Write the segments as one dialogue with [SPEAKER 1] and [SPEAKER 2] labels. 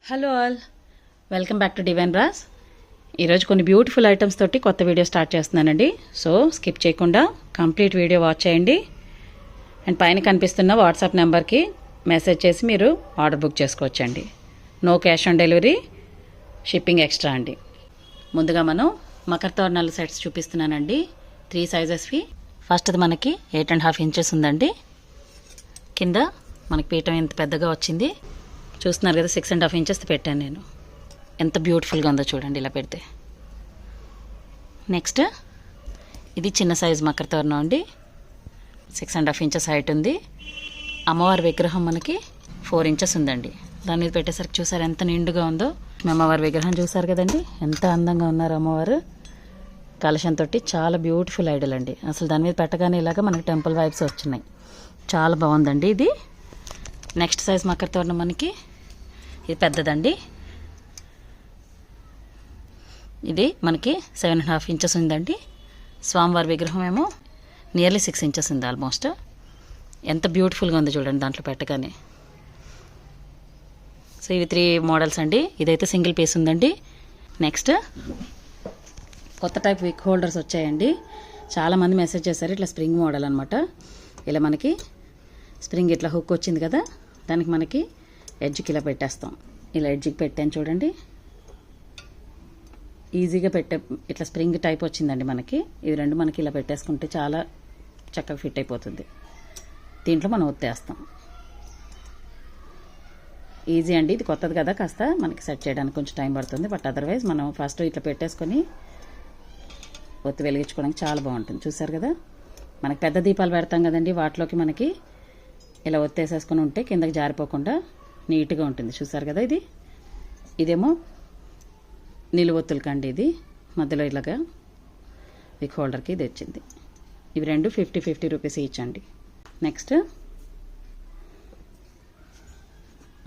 [SPEAKER 1] Hello all, welcome back to Divine Brass. ఈరోజు కొన్ని beautiful items తోటి కొత్త వీడియో స్టార్ట్ చేస్తున్నానండి. సో స్కిప్ చేయకుండా కంప్లీట్ వీడియో వాచ్ చేయండి. అండ్ పైన కనిపిస్తున్న వాట్సాప్ నెంబర్కి మెసేజ్ చేసి మీరు ఆర్డర్ బుక్ చేసుకోవచ్చండి. No cash on delivery, shipping extra అండి. ముందుగా మనం మకర తోరణాల సెట్స్ చూపిస్తున్నానండి. 3 సైజెస్వి. ఫస్ట్ది మనకి 8.5 ఇంచెస్ ఉందండి. కింద మనకి పీఠం ఎంత పెద్దగా వచ్చింది చూస్తున్నారు కదా. 6.5 ఇంచెస్ పెట్టాను నేను. ఎంత బ్యూటిఫుల్గా ఉందో చూడండి ఇలా పెడితే. నెక్స్ట్ ఇది చిన్న సైజు మకర తోరణం అండి. 6.5 ఇంచెస్ హైట్ ఉంది. అమ్మవారి విగ్రహం మనకి 4 ఇంచెస్ ఉందండి. దాని మీద పెట్టేసరికి చూసారు ఎంత నిండుగా ఉందో. అమ్మవారి విగ్రహం చూసారు కదండి, ఎంత అందంగా ఉన్నారు అమ్మవారు. కలశంతో చాలా బ్యూటిఫుల్ ఐడల్ అండి. అసలు దాని మీద పెట్టగానే ఇలాగా మనకి టెంపుల్ వైబ్స్ వచ్చినాయి. చాలా బాగుందండి ఇది. నెక్స్ట్ సైజ్ మకర తోరణం మనకి ఇది పెద్దదండి. ఇది మనకి 7.5 ఇంచెస్ ఉందండి. స్వామివారి విగ్రహం ఏమో నియర్లీ 6 ఇంచెస్ ఉంది ఆల్మోస్ట్. ఎంత బ్యూటిఫుల్గా ఉంది చూడండి దాంట్లో పెట్టగానే. సో ఇవి 3 మోడల్స్ అండి. ఇదైతే సింగిల్ పీస్ ఉందండి. నెక్స్ట్ కొత్త టైప్ విక్ హోల్డర్స్ వచ్చాయండి. చాలామంది మెసేజ్ చేశారు. ఇట్లా స్ప్రింగ్ మోడల్ అనమాట. ఇలా మనకి స్ప్రింగ్ ఇట్లా హుక్ వచ్చింది కదా, దానికి మనకి ఎడ్జ్కి ఇలా పెట్టేస్తాం. ఇలా ఎడ్జ్కి పెట్టాను చూడండి. ఈజీగా ఇట్లా స్ప్రింగ్ టైప్ వచ్చిందండి మనకి. ఇవి రెండు మనకి ఇలా పెట్టేసుకుంటే చాలా చక్కగా ఫిట్ అయిపోతుంది. దీంట్లో మనం ఒత్తేస్తాం. ఈజీ అండి. ఇది కొత్తది కదా, కాస్త మనకి సెట్ చేయడానికి కొంచెం టైం పడుతుంది. బట్ అదర్వైజ్ మనం ఫస్ట్ ఇట్లా పెట్టేసుకొని ఒత్తి వెలిగించుకోవడానికి చాలా బాగుంటుంది. చూసారు కదా, మనకి పెద్ద దీపాలు పెడతాం కదండి, వాటిలోకి మనకి ఇలా ఒత్తేసేసుకొని ఉంటే కిందకి జారిపోకుండా నీట్గా ఉంటుంది. చూసారు కదా, ఇదేమో నిలువొత్తులకండి. ఇది మధ్యలో ఇలాగా విక్ హోల్డర్కి ఇది వచ్చింది. ఇవి రెండు 50 రూపీస్ ఈచ్ అండి. నెక్స్ట్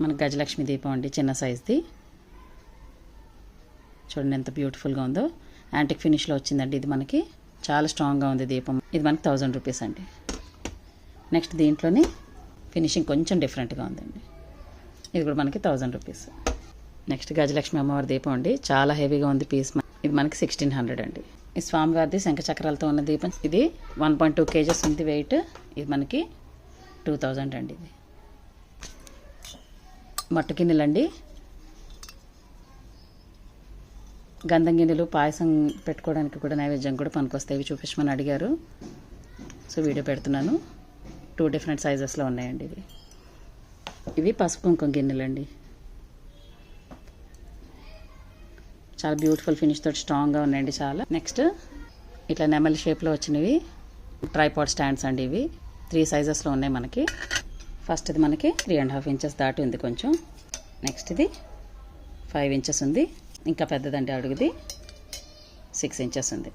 [SPEAKER 1] మన గజలక్ష్మి దీపం అండి, చిన్న సైజ్ది. చూడండి ఎంత బ్యూటిఫుల్గా ఉందో. యాంటిక్ ఫినిష్లో వచ్చిందండి. ఇది మనకి చాలా స్ట్రాంగ్గా ఉంది దీపం. ఇది మనకి 1000 రూపీస్ అండి. నెక్స్ట్ దీంట్లోనే ఫినిషింగ్ కొంచెం డిఫరెంట్గా ఉందండి. ఇది కూడా మనకి 1000 రూపీస్. నెక్స్ట్ గజలక్ష్మి అమ్మవారి దీపం అండి. చాలా హెవీగా ఉంది పీస్. ఇది మనకి 1600 అండి. ఈ స్వామివారిది శంఖచక్రాలతో ఉన్న దీపం. ఇది 1.2 kgs ఉంది వెయిట్. ఇది మనకి 2000 అండి. ఇది మట్టు గిన్నెలు అండి. గంధం గిన్నెలు, పాయసం పెట్టుకోవడానికి కూడా, నైవేద్యం కూడా పనికొస్తాయి. ఇవి చూపించమని అడిగారు, సో వీడియో పెడుతున్నాను. 2 డిఫరెంట్ సైజెస్లో ఉన్నాయండి ఇవి. ఇవి పసుపు కుంకుమ గిన్నెలు అండి. చాలా బ్యూటిఫుల్ ఫినిష్ తోటి స్ట్రాంగ్గా ఉన్నాయండి చాలా. నెక్స్ట్ ఇట్లా నెమలి షేప్లో వచ్చినవి ట్రైపాడ్ స్టాండ్స్ అండి. ఇవి 3 సైజెస్లో ఉన్నాయి మనకి. ఫస్ట్ ఇది మనకి 3.5 ఇంచెస్ దాటి ఉంది కొంచెం. నెక్స్ట్ ఇది 5 ఇంచెస్ ఉంది. ఇంకా పెద్దదండి అడుగుది 6 ఇంచెస్ ఉంది.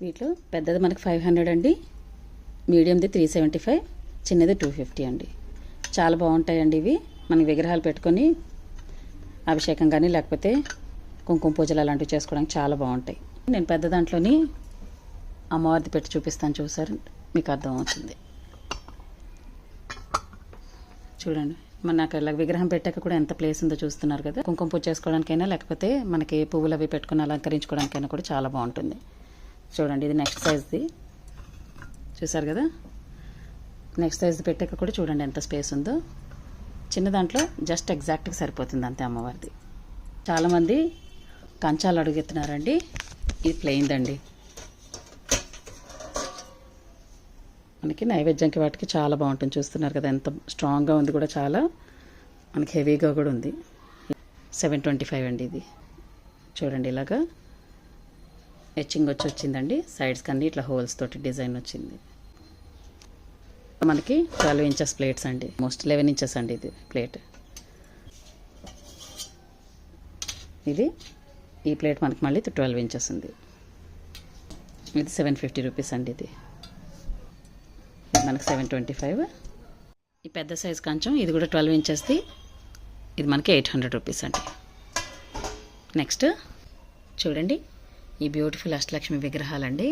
[SPEAKER 1] వీటిలో పెద్దది మనకి 500 అండి, మీడియంది 375, చిన్నది 250 అండి. చాలా బాగుంటాయండి ఇవి. మనకి విగ్రహాలు పెట్టుకొని అభిషేకం కానీ లేకపోతే కుంకుమ పూజలు అలాంటివి చేసుకోవడానికి చాలా బాగుంటాయి. నేను పెద్ద దాంట్లోని అమ్మవారిది పెట్టి చూపిస్తాను, చూసారు మీకు అర్థమవుతుంది. చూడండి, మన నాకు ఇలా విగ్రహం పెట్టాక కూడా ఎంత ప్లేస్ ఉందో చూస్తున్నారు కదా. కుంకుమ పూజ చేసుకోవడానికైనా లేకపోతే మనకి పువ్వులు అవి పెట్టుకుని అలంకరించుకోవడానికైనా కూడా చాలా బాగుంటుంది. చూడండి, ఇది నెక్స్ట్ సైజ్ది. చూసారు కదా, నెక్స్ట్ సైజ్ పెట్టాక కూడా చూడండి ఎంత స్పేస్ ఉందో. చిన్న దాంట్లో జస్ట్ ఎగ్జాక్ట్గా సరిపోతుంది అంతే అమ్మవారిది. చాలామంది కంచాలు అడుగుతున్నారండి. ఇది ప్లెయిన్ అండి. మనకి నైవేద్యంకి వాటికి చాలా బాగుంటుంది. చూస్తున్నారు కదా ఎంత స్ట్రాంగ్గా ఉంది కూడా, చాలా మనకి హెవీగా కూడా ఉంది. 725 అండి ఇది. చూడండి ఇలాగా ఎచ్చింగ్ వచ్చిందండి. సైడ్స్ కన్నీ ఇట్లా హోల్స్ తోటి డిజైన్ వచ్చింది. మనకి 12 ఇంచెస్ ప్లేట్స్ అండి. మోస్ట్ 11 ఇంచెస్ అండి ఇది ప్లేట్. ఇది ఈ ప్లేట్ మనకి మళ్ళీ 12 ఇంచెస్ ఉంది. ఇది 750 రూపీస్ అండి. ఇది మనకి 725. ఈ పెద్ద సైజ్ కొంచెం, ఇది కూడా 12 ఇంచెస్ది. ఇది మనకి 800 రూపీస్ అండి. నెక్స్ట్ చూడండి, ఈ బ్యూటిఫుల్ అష్టలక్ష్మి విగ్రహాలండి.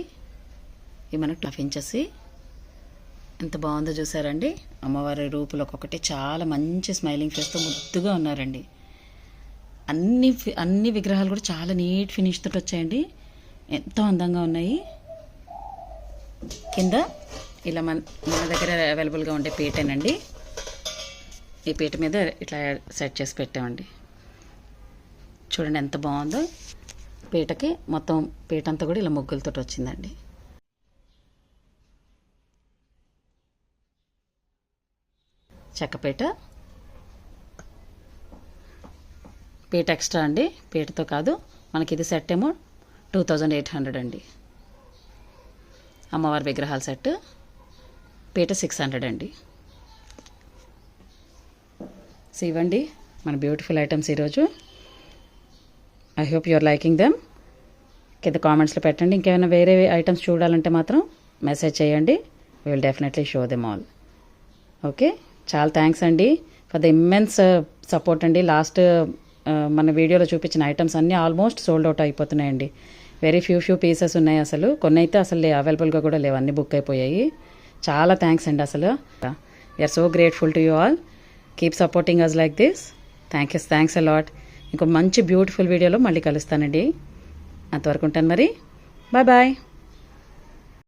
[SPEAKER 1] ఇవి మనకి 12 ఇంచెస్. ఎంత బాగుందో చూసారండి. అమ్మవారి రూపులు ఒక్కొక్కటి చాలా మంచి స్మైలింగ్ ఫేస్తో ముద్దుగా ఉన్నారండి. అన్ని విగ్రహాలు కూడా చాలా నీట్ ఫినిష్ తోటి వచ్చాయండి. ఎంతో అందంగా ఉన్నాయి. కింద ఇలా మన దగ్గర అవైలబుల్గా ఉండే పీటేనండి. ఈ పీట మీద ఇట్లా సెట్ చేసి పెట్టామండి. చూడండి ఎంత బాగుందో. పీటకి మొత్తం పీట అంతా కూడా ఇలా ముగ్గులతో వచ్చిందండి. చెక్కపీట, పీట ఎక్స్ట్రా అండి, పీటతో కాదు. మనకి ఇది సెట్ ఏమో 2800 అండి. అమ్మవారి విగ్రహాల సెట్ పీట 600 అండి. సో ఇవ్వండి మన బ్యూటిఫుల్ ఐటమ్స్ ఈరోజు. I hope you are liking them. కింద కామెంట్స్లో పెట్టండి. ఇంకేమైనా వేరే ఐటమ్స్ చూడాలంటే మాత్రం మెసేజ్ చేయండి. We will definitely show them all. Okay, చాలా థ్యాంక్స్ అండి ఫర్ ద ఇమ్మెన్స్ సపోర్ట్ అండి. లాస్ట్ మన వీడియోలో చూపించిన ఐటమ్స్ అన్నీ ఆల్మోస్ట్ సోల్డ్ అవుట్ అయిపోతున్నాయండి. వెరీ ఫ్యూ పీసెస్ ఉన్నాయి. అసలు కొన్ని అయితే అసలు అవైలబుల్గా కూడా లేవు, అన్నీ బుక్ అయిపోయాయి. చాలా థ్యాంక్స్ అండి. అసలు we are so grateful to you all. Keep supporting us like this. Thanks a lot. ఇంకో మంచి బ్యూటిఫుల్ వీడియోలో మళ్ళీ కలుస్తానండి. అంతవరకు ఉంటాను మరి. Bye bye.